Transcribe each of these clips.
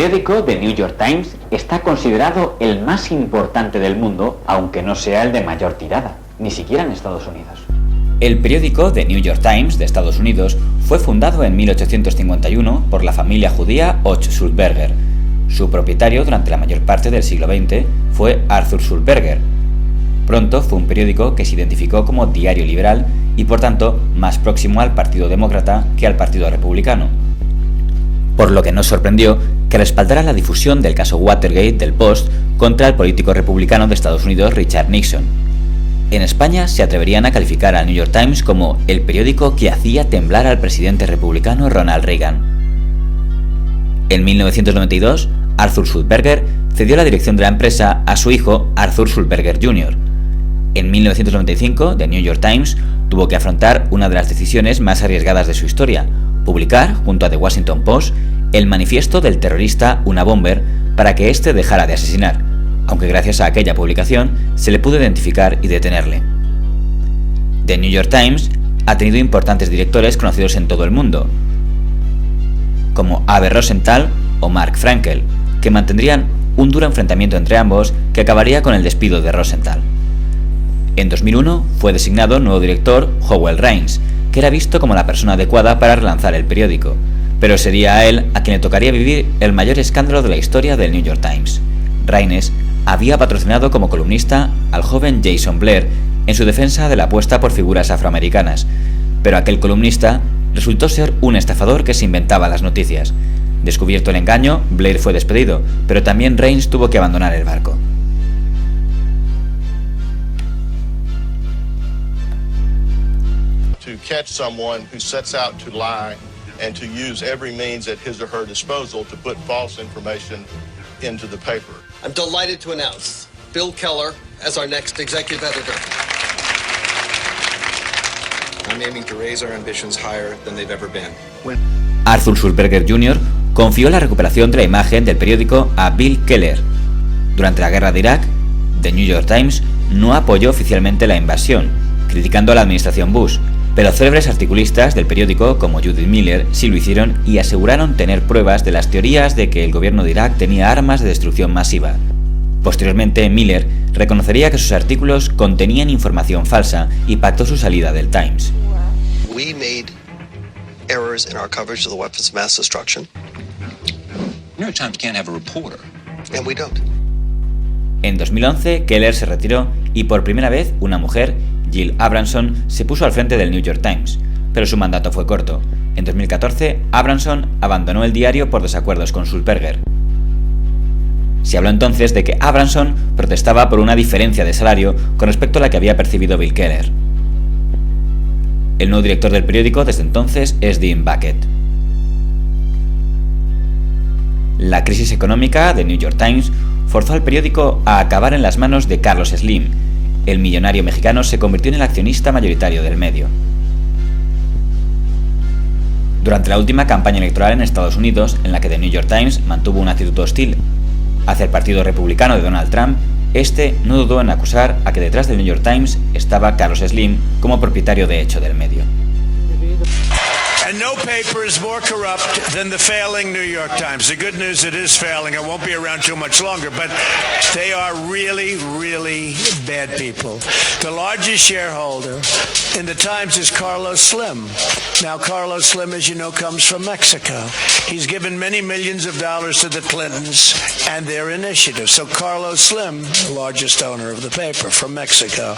periódico The New York Times está considerado el más importante del mundo, aunque no sea el de mayor tirada, ni siquiera en Estados Unidos. El periódico The New York Times de Estados Unidos fue fundado en 1851 por la familia judía Och Sulzberger. Su propietario durante la mayor parte del siglo XX fue Arthur Sulzberger. Pronto fue un periódico que se identificó como diario liberal y por tanto más próximo al Partido Demócrata que al Partido Republicano. Por lo que no sorprendió que respaldara la difusión del caso Watergate del Post contra el político republicano de Estados Unidos Richard Nixon. En España se atreverían a calificar al New York Times como el periódico que hacía temblar al presidente republicano Ronald Reagan. En 1992, Arthur Sulzberger cedió la dirección de la empresa a su hijo Arthur Sulzberger Jr. En 1995, The New York Times tuvo que afrontar una de las decisiones más arriesgadas de su historia: publicar, junto a The Washington Post, el manifiesto del terrorista Unabomber para que éste dejara de asesinar, aunque gracias a aquella publicación se le pudo identificar y detenerle. The New York Times ha tenido importantes directores conocidos en todo el mundo, como Abe Rosenthal o Mark Frankel, que mantendrían un duro enfrentamiento entre ambos que acabaría con el despido de Rosenthal. En 2001 fue designado nuevo director Howell Raines, que era visto como la persona adecuada para relanzar el periódico, pero sería a él a quien le tocaría vivir el mayor escándalo de la historia del New York Times. Raines había patrocinado como columnista al joven Jason Blair en su defensa de la apuesta por figuras afroamericanas, pero aquel columnista resultó ser un estafador que se inventaba las noticias. Descubierto el engaño, Blair fue despedido, pero también Raines tuvo que abandonar el barco. To catch someone who sets out to lie and to use every means at his or her disposal to put false information into the paper. I'm delighted to announce Bill Keller as our next executive editor. I'm aiming to raise our ambitions higher than they've ever been. Arthur Sulzberger Jr. confió la recuperación de la imagen del periódico a Bill Keller. Durante la guerra de Irak, The New York Times no apoyó oficialmente la invasión, criticando a la administración Bush, pero célebres articulistas del periódico como Judith Miller sí lo hicieron y aseguraron tener pruebas de las teorías de que el gobierno de Irak tenía armas de destrucción masiva. Posteriormente, Miller reconocería que sus artículos contenían información falsa y pactó su salida del Times. We made errors in our coverage of the weapons of mass destruction. New York Times can't have a reporter. And we don't. En 2011, Keller se retiró y por primera vez una mujer, Jill Abramson, se puso al frente del New York Times, pero su mandato fue corto. En 2014, Abramson abandonó el diario por desacuerdos con Sulzberger. Se habló entonces de que Abramson protestaba por una diferencia de salario con respecto a la que había percibido Bill Keller. El nuevo director del periódico desde entonces es Dean Bucket. La crisis económica de New York Times forzó al periódico a acabar en las manos de Carlos Slim. El millonario mexicano se convirtió en el accionista mayoritario del medio. Durante la última campaña electoral en Estados Unidos, en la que The New York Times mantuvo una actitud hostil hacia el partido republicano de Donald Trump, este no dudó en acusar a que detrás del New York Times estaba Carlos Slim como propietario de hecho del medio. And no paper is more corrupt than the failing New York Times. The good news, it is failing. It won't be around too much longer, but they are really, really bad people. The largest shareholder in the Times is Carlos Slim. Now, Carlos Slim, as you know, comes from Mexico. He's given many millions of dollars to the Clintons and their initiative. So Carlos Slim, the largest owner of the paper from Mexico.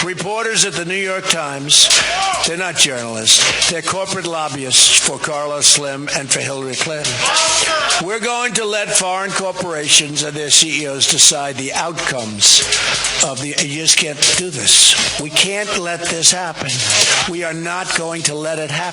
Reporters at the New York Times, they're not journalists. They're corporate lobbyists for Carlos Slim and for Hillary Clinton. We're going to let foreign corporations and their CEOs decide the outcomes of the... You just can't do this. We can't let this happen. We are not going to let it happen.